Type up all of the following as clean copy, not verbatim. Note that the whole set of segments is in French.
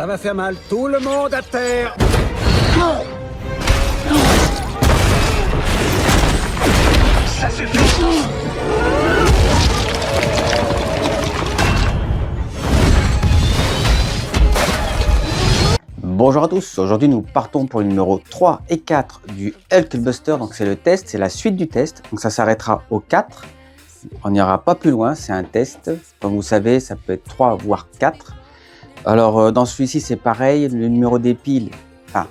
Ça va faire mal. Tout le monde à terre. Ça suffit. Bonjour à tous, aujourd'hui nous partons pour le numéro 3 et 4 du Hulkbuster, donc c'est le test, c'est la suite du test, donc ça s'arrêtera au 4, on n'ira pas plus loin, c'est un test, comme vous savez ça peut être 3 voire 4. Alors dans celui-ci c'est pareil, le numéro des piles, enfin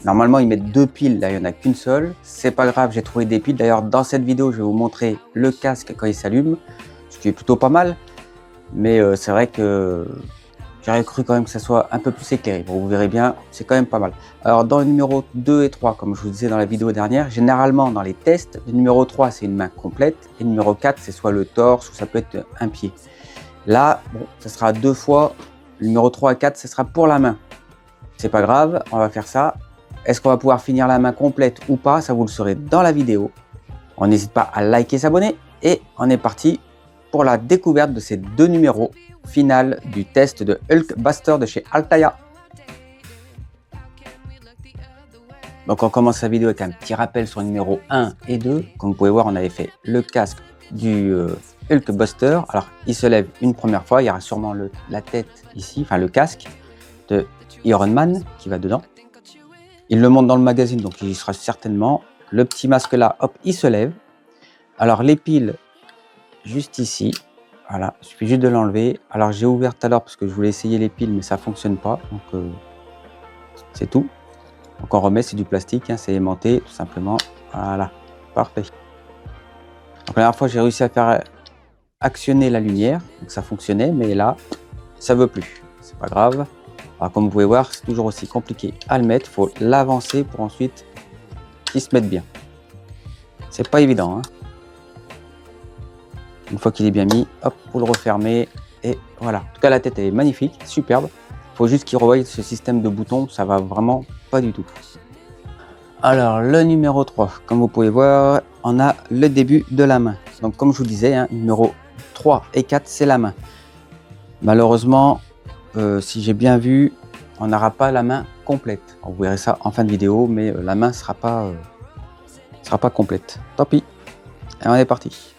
normalement ils mettent 2 piles, là il n'y en a qu'une seule, c'est pas grave, j'ai trouvé des piles, d'ailleurs dans cette vidéo je vais vous montrer le casque quand il s'allume, ce qui est plutôt pas mal, mais c'est vrai que j'aurais cru quand même que ça soit un peu plus éclairé. Bon, vous verrez bien, c'est quand même pas mal. Alors, dans le numéro 2 et 3, comme je vous disais dans la vidéo dernière, généralement dans les tests, le numéro 3, c'est une main complète. Et le numéro 4, c'est soit le torse ou ça peut être un pied. Là, bon, ça sera 2 fois. Le numéro 3 et 4, ce sera pour la main. C'est pas grave, on va faire ça. Est-ce qu'on va pouvoir finir la main complète ou pas? Ça, vous le saurez dans la vidéo. On n'hésite pas à liker, s'abonner. Et on est parti pour la découverte de ces 2 numéros final du test de Hulkbuster de chez Altaïa. Donc on commence la vidéo avec un petit rappel sur le numéro 1 et 2. Comme vous pouvez voir, on avait fait le casque du Hulkbuster. Alors il se lève une première fois, il y aura sûrement la tête ici, enfin le casque de Iron Man qui va dedans. Il le monte dans le magazine, donc il y sera certainement. Le petit masque là, hop, il se lève. Alors les piles, juste ici. Voilà, il suffit juste de l'enlever. Alors j'ai ouvert tout à l'heure parce que je voulais essayer les piles mais ça fonctionne pas. Donc c'est tout. Donc on remet, c'est du plastique, hein, c'est aimanté tout simplement. Voilà, parfait. Donc la dernière fois j'ai réussi à faire actionner la lumière. Donc ça fonctionnait mais là ça veut plus. C'est pas grave. Alors comme vous pouvez voir c'est toujours aussi compliqué à le mettre. Il faut l'avancer pour ensuite qu'il se mette bien. C'est pas évident, hein. Une fois qu'il est bien mis, hop, vous le refermez et voilà. En tout cas, la tête elle est magnifique, superbe. Il faut juste qu'il revoie ce système de boutons, ça va vraiment pas du tout. Alors, le numéro 3, comme vous pouvez voir, on a le début de la main. Donc, comme je vous disais, hein, numéro 3 et 4, c'est la main. Malheureusement, si j'ai bien vu, on n'aura pas la main complète. Vous verrez ça en fin de vidéo, mais la main ne sera pas complète. Tant pis. Et on est parti.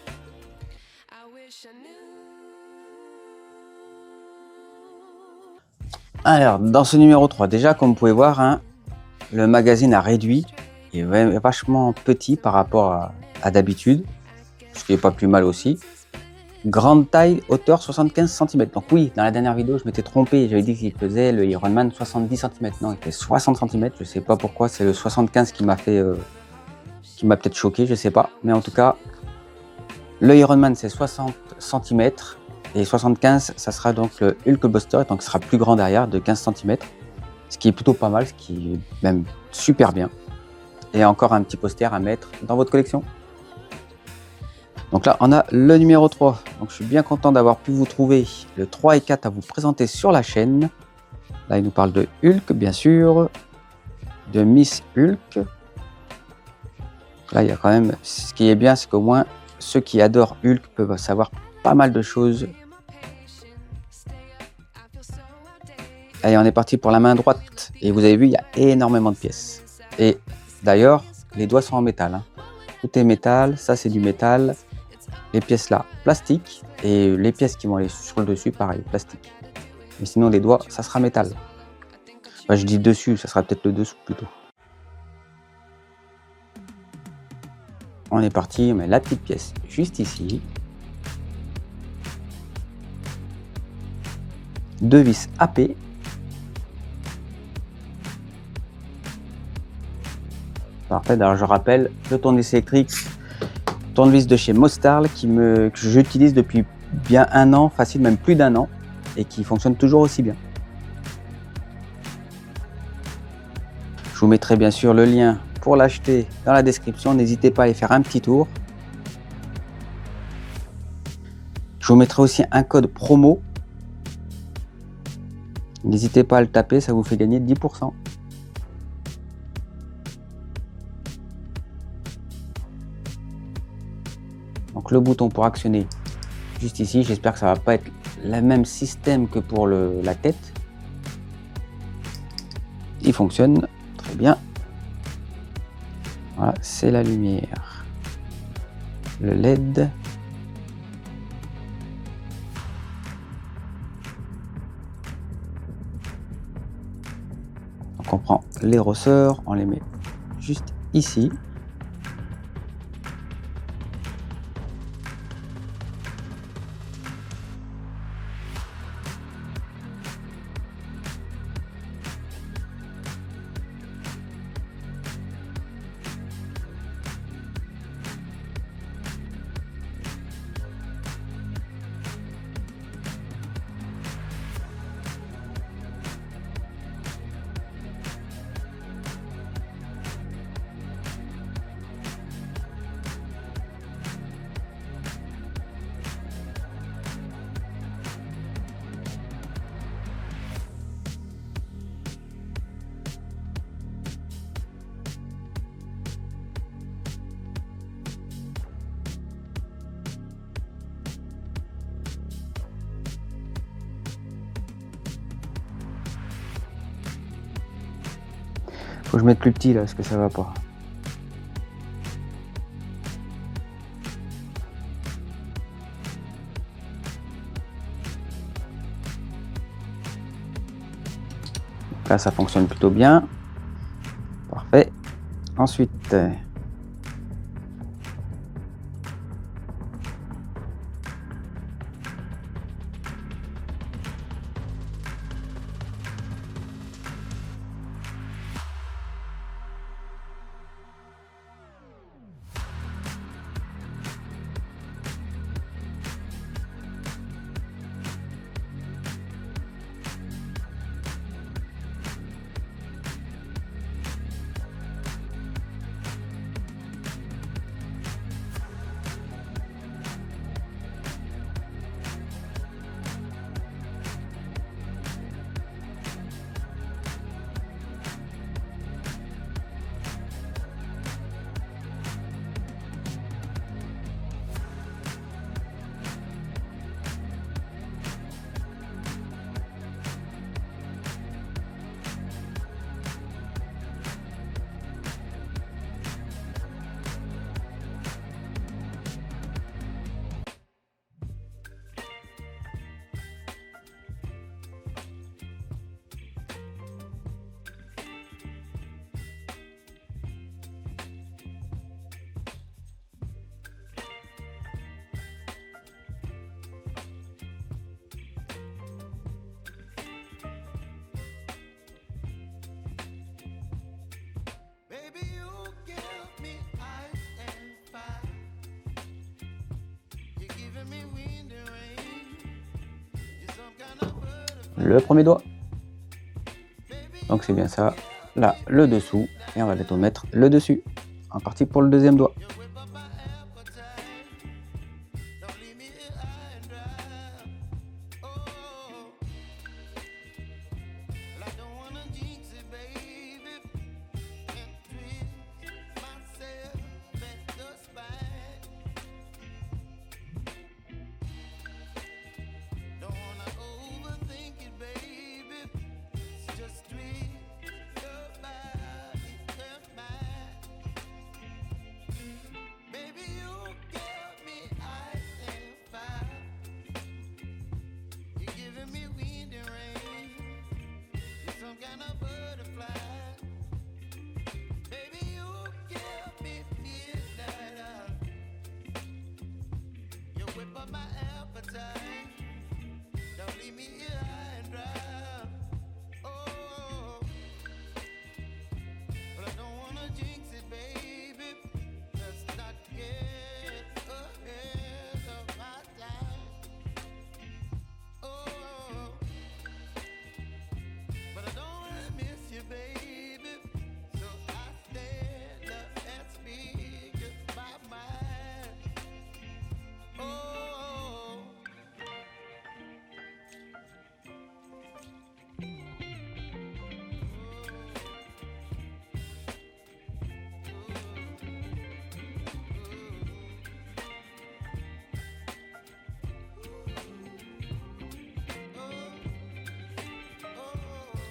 Alors, dans ce numéro 3, déjà, comme vous pouvez voir, hein, le magazine a réduit. Il est vachement petit par rapport à d'habitude, ce qui n'est pas plus mal aussi. Grande taille, hauteur 75 cm. Donc oui, dans la dernière vidéo, je m'étais trompé. J'avais dit qu'il faisait le Iron Man 70 cm. Non, il fait 60 cm. Je ne sais pas pourquoi, c'est le 75 qui m'a fait... qui m'a peut-être choqué, je ne sais pas. Mais en tout cas, le Iron Man, c'est 60 cm. Et 75, ça sera donc le Hulkbuster, donc il sera plus grand derrière, de 15 cm. Ce qui est plutôt pas mal, ce qui est même super bien. Et encore un petit poster à mettre dans votre collection. Donc là, on a le numéro 3. Donc je suis bien content d'avoir pu vous trouver le 3 et 4 à vous présenter sur la chaîne. Là, il nous parle de Hulk, bien sûr. De Miss Hulk. Là, il y a quand même... Ce qui est bien, c'est qu'au moins, ceux qui adorent Hulk peuvent savoir pas mal de choses. Allez, on est parti pour la main droite. Et vous avez vu, il y a énormément de pièces. Et d'ailleurs, les doigts sont en métal, hein. Tout est métal, ça c'est du métal. Les pièces là, plastique. Et les pièces qui vont aller sur le dessus, pareil, plastique. Mais sinon, les doigts, ça sera métal. Enfin, je dis dessus, ça sera peut-être le dessous plutôt. On est parti, on met la petite pièce juste ici. 2 vis AP. Parfait, alors je rappelle le tournevis électrique, tournevis de chez Mostarl que j'utilise depuis bien 1 an, facile même plus d'1 an, et qui fonctionne toujours aussi bien. Je vous mettrai bien sûr le lien pour l'acheter dans la description, n'hésitez pas à aller faire un petit tour. Je vous mettrai aussi un code promo. N'hésitez pas à le taper, ça vous fait gagner 10%. Donc le bouton pour actionner juste ici, j'espère que ça va pas être le même système que pour la tête. qui fonctionne très bien. Voilà, c'est la lumière. Le LED. Donc on prend les rosseurs, on les met juste ici. Faut que je mette plus petit là parce que ça va pas. Donc là ça fonctionne plutôt bien. Parfait. Ensuite, le premier doigt. Donc c'est bien ça. Là, le dessous. Et on va bientôt mettre le dessus. En partie pour le deuxième doigt.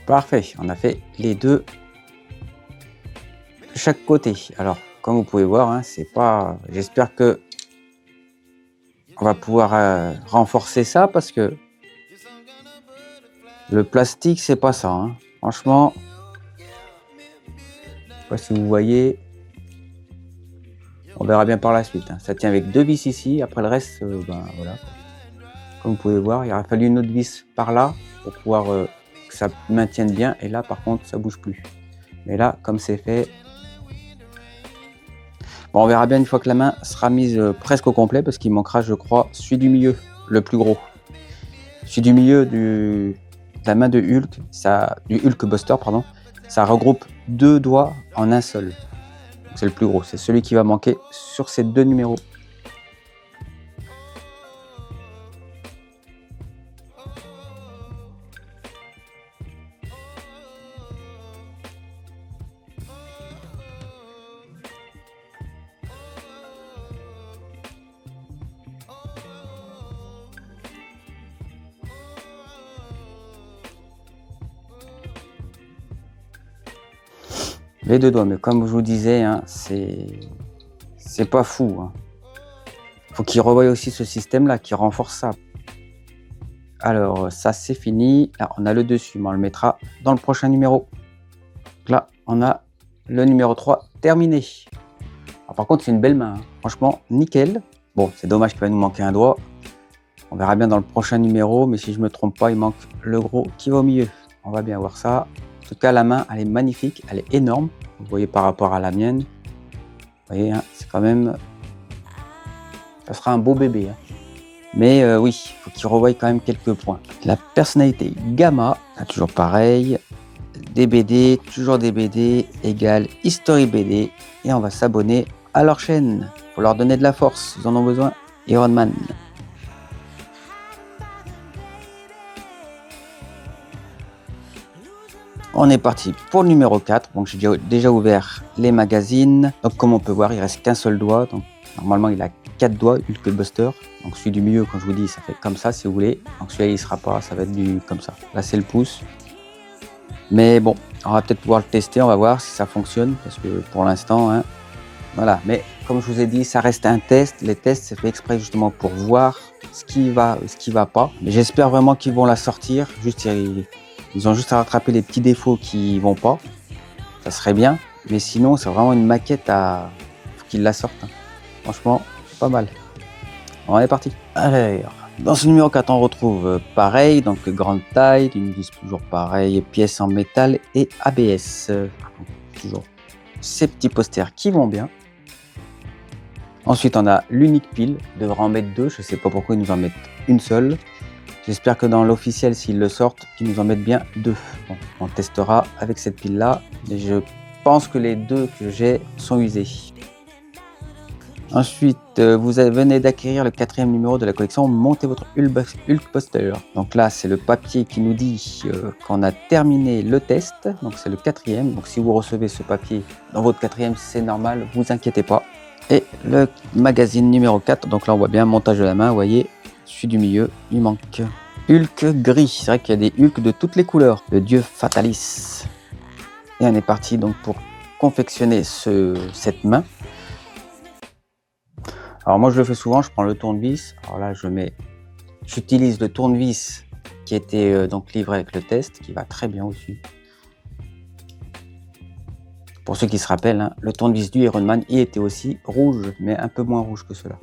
Parfait, on a fait les deux de chaque côté. Alors, comme vous pouvez voir, hein, c'est pas. J'espère que on va pouvoir renforcer ça parce que le plastique, c'est pas ça. Hein. Franchement, je sais pas si vous voyez. On verra bien par la suite. Hein. Ça tient avec 2 vis ici. Après le reste, voilà. Comme vous pouvez voir, il aurait fallu une autre vis par là pour pouvoir que ça maintienne bien. Et là, par contre, ça bouge plus. Mais là, comme c'est fait, bon, on verra bien une fois que la main sera mise presque au complet parce qu'il manquera, je crois, celui du milieu, le plus gros. Celui du milieu de la main de Hulk, du Hulk Buster, pardon, ça regroupe 2 doigts en un seul. C'est le plus gros, c'est celui qui va manquer sur ces 2 numéros. Les 2 doigts, mais comme je vous disais, hein, c'est pas fou. Hein. Faut qu'il revoie aussi ce système-là, qui renforce ça. Alors, ça c'est fini. Là, on a le dessus, mais on le mettra dans le prochain numéro. Donc là, on a le numéro 3 terminé. Alors, par contre, c'est une belle main. Hein. Franchement, nickel. Bon, c'est dommage qu'il va nous manquer un doigt. On verra bien dans le prochain numéro, mais si je me trompe pas, il manque le gros qui va au milieu. On va bien voir ça. En tout cas, la main, elle est magnifique, elle est énorme. Vous voyez par rapport à la mienne. Vous voyez, hein, c'est quand même... Ça sera un beau bébé. Hein. Mais oui, il faut qu'il revoie quand même quelques points. La personnalité Gamma, toujours pareil. Des BD, toujours des BD, égale History BD. Et on va s'abonner à leur chaîne. Il faut leur donner de la force, ils en ont besoin. Iron Man. On est parti pour le numéro 4. Donc j'ai déjà ouvert les magazines. Donc comme on peut voir, il reste qu'un seul doigt. Donc normalement il a 4 doigts, Hulk Buster. Donc celui du milieu, quand je vous dis, ça fait comme ça si vous voulez. Donc celui-là il sera pas, ça va être comme ça. Là c'est le pouce. Mais bon, on va peut-être pouvoir le tester, on va voir si ça fonctionne. Parce que pour l'instant, hein, voilà. Mais comme je vous ai dit, ça reste un test. Les tests, c'est fait exprès justement pour voir ce qui va pas. Mais j'espère vraiment qu'ils vont la sortir. Ils ont juste à rattraper les petits défauts qui vont pas. Ça serait bien. Mais sinon, c'est vraiment une maquette à... Faut qu'ils la sortent. Hein. Franchement, pas mal. On est parti. Alors, dans ce numéro 4, on retrouve pareil. Donc, grande taille, une vis toujours pareil, pièces en métal et ABS. Donc, toujours ces petits posters qui vont bien. Ensuite, on a l'unique pile. Il devrait en mettre 2. Je sais pas pourquoi ils nous en mettent une seule. J'espère que dans l'officiel, s'ils le sortent, qu'ils nous en mettent bien 2. Bon, on testera avec cette pile-là. Mais je pense que les 2 que j'ai sont usés. Ensuite, vous venez d'acquérir le 4e numéro de la collection Montez votre Hulk Buster. Donc là, c'est le papier qui nous dit qu'on a terminé le test. Donc c'est le 4e. Donc si vous recevez ce papier dans votre 4e, c'est normal, vous inquiétez pas. Et le magazine numéro 4. Donc là, on voit bien montage de la main, vous voyez. Celui du milieu, il manque. Hulk gris, c'est vrai qu'il y a des Hulk de toutes les couleurs. Le dieu Fatalis. Et on est parti donc pour confectionner cette main. Alors moi je le fais souvent, je prends le tournevis. Alors là j'utilise le tournevis qui était donc livré avec le test, qui va très bien aussi. Pour ceux qui se rappellent, hein, le tournevis du Iron Man, il était aussi rouge, mais un peu moins rouge que cela.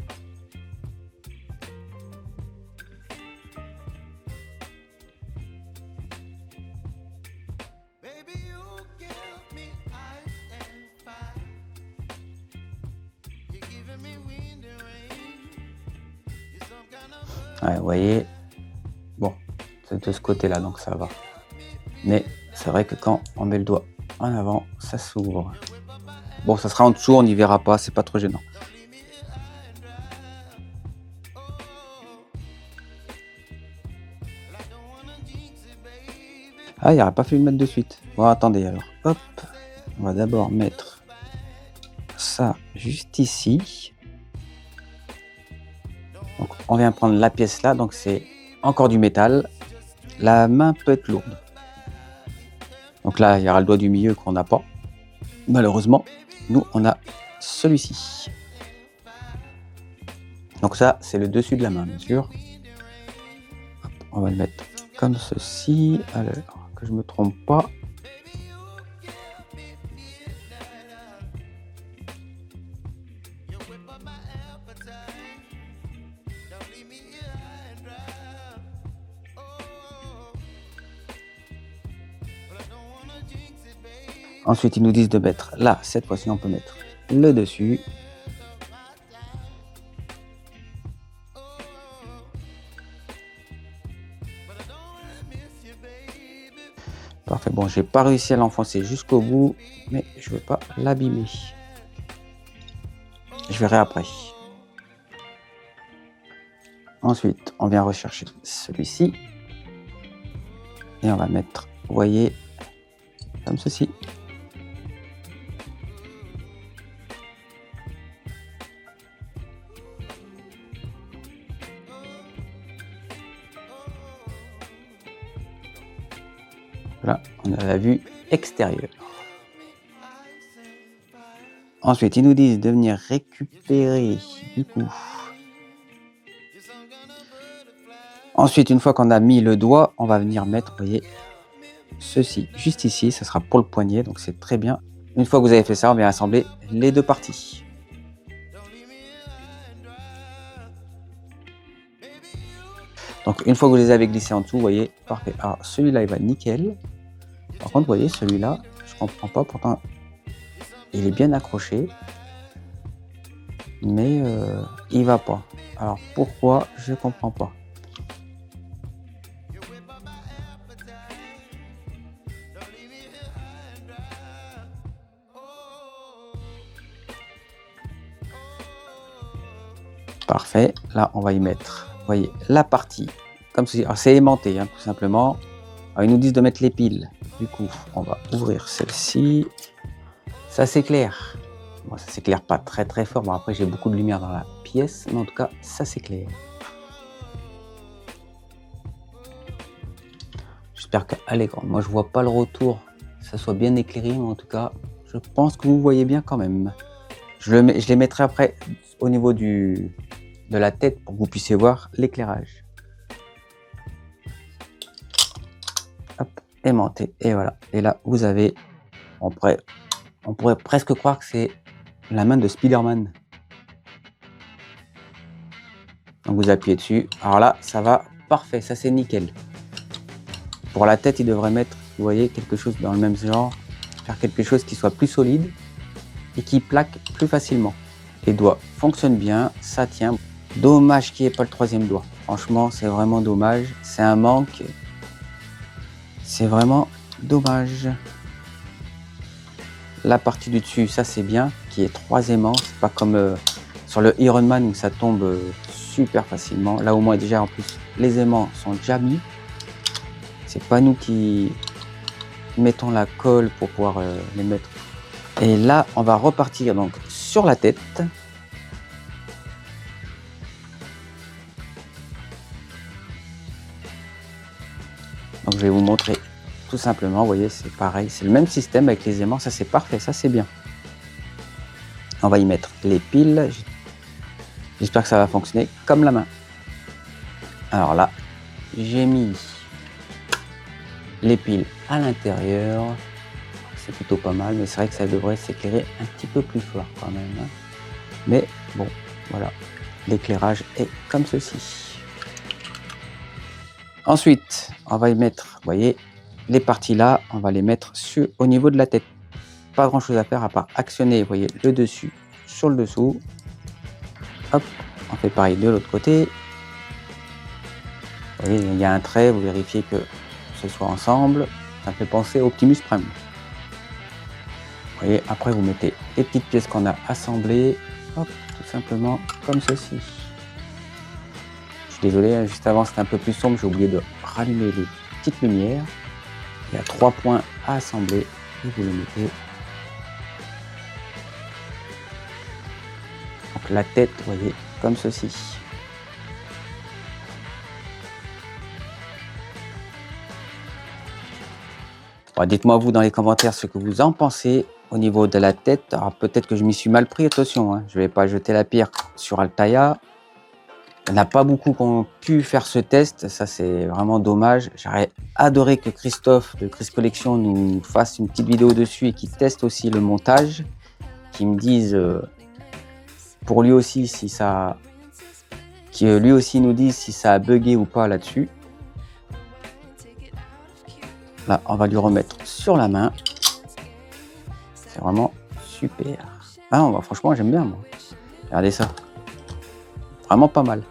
Ouais, vous voyez, bon, c'est de ce côté-là, donc ça va. Mais c'est vrai que quand on met le doigt en avant, ça s'ouvre. Bon, ça sera en dessous, on n'y verra pas, c'est pas trop gênant. Ah, il n'aurait pas fallu le mettre de suite. Bon, attendez alors. Hop, on va d'abord mettre ça juste ici. Donc, on vient prendre la pièce là, donc c'est encore du métal. La main peut être lourde. Donc là, il y aura le doigt du milieu qu'on n'a pas. Malheureusement, nous, on a celui-ci. Donc ça, c'est le dessus de la main, bien sûr. Hop, on va le mettre comme ceci. Alors, que je me trompe pas. Ensuite, ils nous disent de mettre là, cette fois-ci, on peut mettre le dessus. Parfait. Bon, j'ai pas réussi à l'enfoncer jusqu'au bout, mais je veux pas l'abîmer. Je verrai après. Ensuite, on vient rechercher celui-ci. Et on va mettre, vous voyez, comme ceci. Voilà, on a la vue extérieure. Ensuite, ils nous disent de venir récupérer du coup. Ensuite, une fois qu'on a mis le doigt, on va venir mettre, vous voyez, ceci juste ici. Ça sera pour le poignet, donc c'est très bien. Une fois que vous avez fait ça, on vient assembler les deux parties. Donc, une fois que vous les avez glissés en dessous, vous voyez, parfait. Alors, celui-là, il va nickel. Par contre, vous voyez, celui-là, je comprends pas. Pourtant, il est bien accroché. Mais il va pas. Alors, pourquoi? Je comprends pas. Parfait. Là, on va y mettre, vous voyez, la partie comme ceci. Alors, c'est aimanté, hein, tout simplement. Alors, ils nous disent de mettre les piles. Du coup, on va ouvrir celle-ci. Ça s'éclaire. Bon, ça s'éclaire pas très très fort. Bon, après, j'ai beaucoup de lumière dans la pièce, mais en tout cas, ça s'éclaire. J'espère qu'à l'écran, moi, je vois pas le retour, que ça soit bien éclairé, mais en tout cas, je pense que vous voyez bien quand même. Je les mettrai après au niveau de la tête pour que vous puissiez voir l'éclairage. Hop, aimanté, et voilà. Et là, vous avez, on pourrait presque croire que c'est la main de Spider-Man. Donc vous appuyez dessus. Alors là, ça va parfait, ça c'est nickel. Pour la tête, il devrait mettre, vous voyez, quelque chose dans le même genre. Faire quelque chose qui soit plus solide et qui plaque plus facilement. Les doigts fonctionnent bien, ça tient. Dommage qu'il n'y ait pas le troisième doigt. Franchement, c'est vraiment dommage. C'est un manque. C'est vraiment dommage. La partie du dessus, ça c'est bien, qui est 3 aimants. C'est pas comme sur le Ironman où ça tombe super facilement. Là au moins déjà en plus, les aimants sont déjà mis. C'est pas nous qui mettons la colle pour pouvoir les mettre. Et là, on va repartir donc sur la tête. Donc je vais vous montrer tout simplement, vous voyez, c'est pareil, c'est le même système avec les aimants, ça c'est parfait, ça c'est bien. On va y mettre les piles, j'espère que ça va fonctionner comme la main. Alors là, j'ai mis les piles à l'intérieur, c'est plutôt pas mal, mais c'est vrai que ça devrait s'éclairer un petit peu plus fort quand même. Hein. Mais bon, voilà, l'éclairage est comme ceci. Ensuite, on va y mettre, vous voyez, les parties là, on va les mettre au niveau de la tête. Pas grand chose à faire à part actionner, vous voyez, le dessus sur le dessous. Hop, on fait pareil de l'autre côté. Vous voyez, il y a un trait, vous vérifiez que ce soit ensemble. Ça me fait penser au Optimus Prime. Vous voyez, après vous mettez les petites pièces qu'on a assemblées. Hop, tout simplement comme ceci. Je suis désolé, juste avant c'était un peu plus sombre, j'ai oublié de rallumer les petites lumières. Il y a 3 points à assembler et vous les mettez. Donc la tête, vous voyez, comme ceci. Bon, dites-moi vous dans les commentaires ce que vous en pensez au niveau de la tête. Alors peut-être que je m'y suis mal pris, attention, hein. Je ne vais pas jeter la pierre sur Altaïa. Il n'y en a pas beaucoup qui ont pu faire ce test, ça c'est vraiment dommage. J'aurais adoré que Christophe de Chris Collection nous fasse une petite vidéo dessus et qu'il teste aussi le montage, qu'il me dise pour lui aussi si ça, qu'il lui aussi nous dise si ça a bugué ou pas là-dessus. Là, on va lui remettre sur la main. C'est vraiment super. Ah non, bah, franchement, j'aime bien moi. Regardez ça. Vraiment pas mal.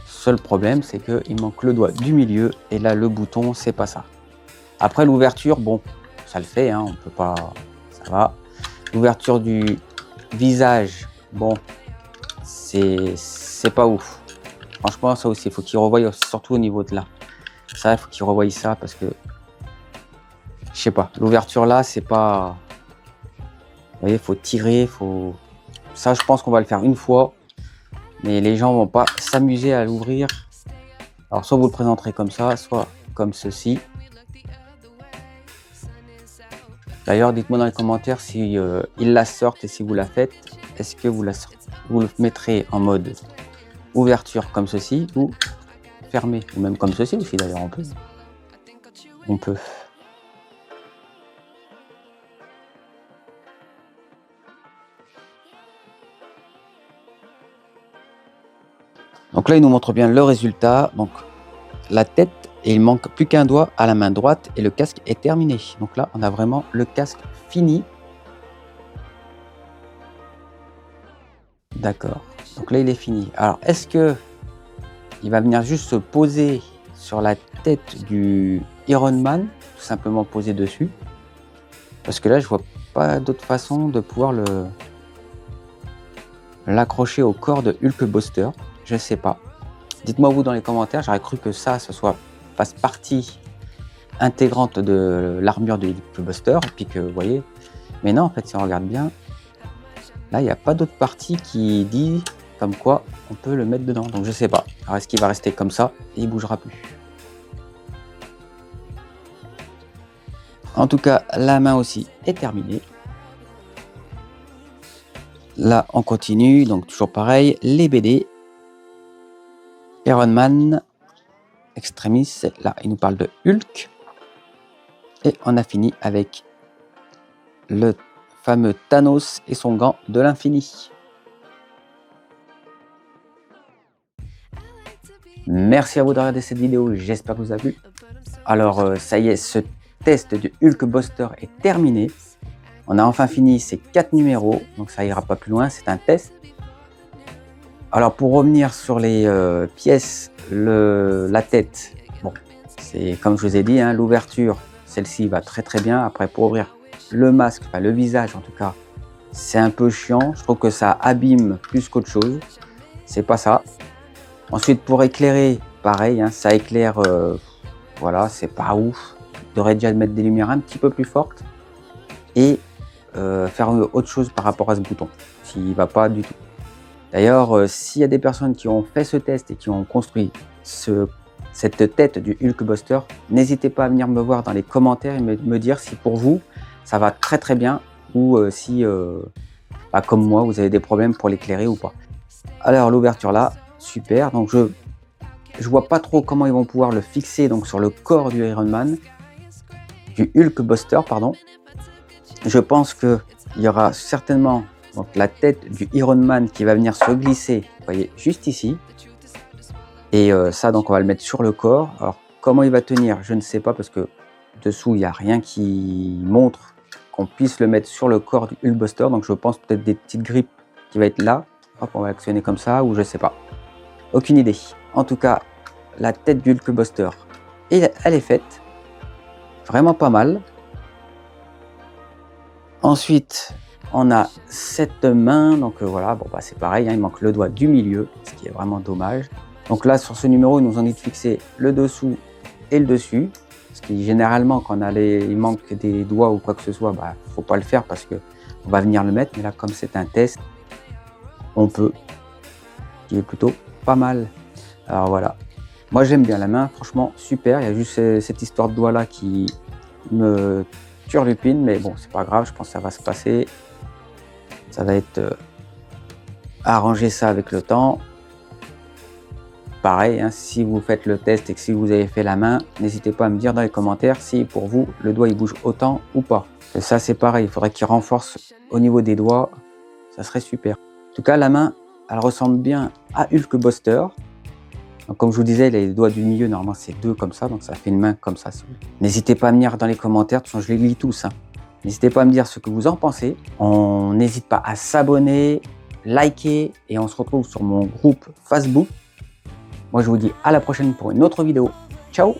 Seul problème, c'est qu'il manque le doigt du milieu et là, le bouton, c'est pas ça. Après, l'ouverture, bon, ça le fait, hein, on peut pas, ça va. L'ouverture du visage, bon, c'est pas ouf. Franchement, ça aussi, il faut qu'il revoie, surtout au niveau de là. Ça, il faut qu'il revoie ça parce que, je sais pas, l'ouverture là, c'est pas, vous voyez, il faut tirer, faut, ça, je pense qu'on va le faire une fois. Mais les gens vont pas s'amuser à l'ouvrir. Alors soit vous le présenterez comme ça, soit comme ceci. D'ailleurs, dites-moi dans les commentaires si ils la sortent et si vous la faites. Est-ce que vous le mettrez en mode ouverture comme ceci ou fermé, ou même comme ceci aussi d'ailleurs, on peut. On peut. Donc là, il nous montre bien le résultat. Donc la tête, et il manque plus qu'un doigt à la main droite et le casque est terminé. Donc là, on a vraiment le casque fini. D'accord. Donc là, il est fini. Alors, est-ce que il va venir juste se poser sur la tête du Iron Man, tout simplement poser dessus? Parce que là, je vois pas d'autre façon de pouvoir l'accrocher au corps de Hulkbuster. Je sais pas. Dites-moi vous dans les commentaires. J'aurais cru que ça fasse partie intégrante de l'armure de Hulkbuster, puis que vous voyez. Mais non, en fait, si on regarde bien, là, il n'y a pas d'autre partie qui dit comme quoi on peut le mettre dedans. Donc je sais pas. Alors est-ce qu'il va rester comme ça et il bougera plus? En tout cas, la main aussi est terminée. Là, on continue. Donc toujours pareil, les BD. Iron Man, Extremis, là il nous parle de Hulk. Et on a fini avec le fameux Thanos et son gant de l'infini. Merci à vous de regarder cette vidéo, j'espère que vous avez plu. Alors ça y est, ce test du Hulkbuster est terminé. On a enfin fini ces 4 numéros, donc ça ira pas plus loin, c'est un test. Alors pour revenir sur les pièces, la tête, bon, c'est comme je vous ai dit, hein, l'ouverture, celle-ci va très très bien. Après pour ouvrir le masque, enfin le visage en tout cas, c'est un peu chiant. Je trouve que ça abîme plus qu'autre chose. C'est pas ça. Ensuite pour éclairer, pareil, hein, ça éclaire, voilà, c'est pas ouf. Il devrait déjà mettre des lumières un petit peu plus fortes et faire autre chose par rapport à ce bouton, s'il va pas du tout. D'ailleurs, s'il y a des personnes qui ont fait ce test et qui ont construit cette tête du Hulkbuster, n'hésitez pas à venir me voir dans les commentaires et me dire si pour vous, ça va très très bien ou si, bah, comme moi, vous avez des problèmes pour l'éclairer ou pas. Alors, l'ouverture là, super. Donc, je vois pas trop comment ils vont pouvoir le fixer donc, sur le corps du Iron Man, du Hulkbuster, pardon. Je pense qu'il y aura certainement donc la tête du Iron Man qui va venir se glisser, vous voyez, juste ici. Et ça, donc on va le mettre sur le corps. Alors, comment il va tenir, je ne sais pas, parce que dessous, il n'y a rien qui montre qu'on puisse le mettre sur le corps du Hulkbuster. Donc, je pense peut-être des petites grippes qui va être là. Hop, on va actionner comme ça, ou je sais pas. Aucune idée. En tout cas, la tête du Hulkbuster, elle est faite. Vraiment pas mal. Ensuite, on a cette main, donc voilà, bon bah c'est pareil, hein, il manque le doigt du milieu, ce qui est vraiment dommage. Donc là, sur ce numéro, ils nous ont dit de fixer le dessous et le dessus, parce que généralement, quand il manque des doigts ou quoi que ce soit, bah faut pas le faire parce que on va venir le mettre. Mais là, comme c'est un test, on peut, ce qui est plutôt pas mal. Alors voilà, Moi j'aime bien la main, franchement super. Il y a juste cette histoire de doigt là qui me turlupine, mais bon c'est pas grave, je pense que ça va se passer. Ça va être arranger ça avec le temps. Pareil, hein, si vous faites le test et que si vous avez fait la main, n'hésitez pas à me dire dans les commentaires si pour vous le doigt il bouge autant ou pas. Et ça c'est pareil, il faudrait qu'il renforce au niveau des doigts, ça serait super. En tout cas la main, elle ressemble bien à Hulkbuster. Donc, comme je vous disais, les doigts du milieu, normalement c'est 2 comme ça, donc ça fait une main comme ça. N'hésitez pas à me dire dans les commentaires, de toute façon je les lis tous. Hein. N'hésitez pas à me dire ce que vous en pensez. On n'hésite pas à s'abonner, liker et on se retrouve sur mon groupe Facebook. Moi je vous dis à la prochaine pour une autre vidéo. Ciao!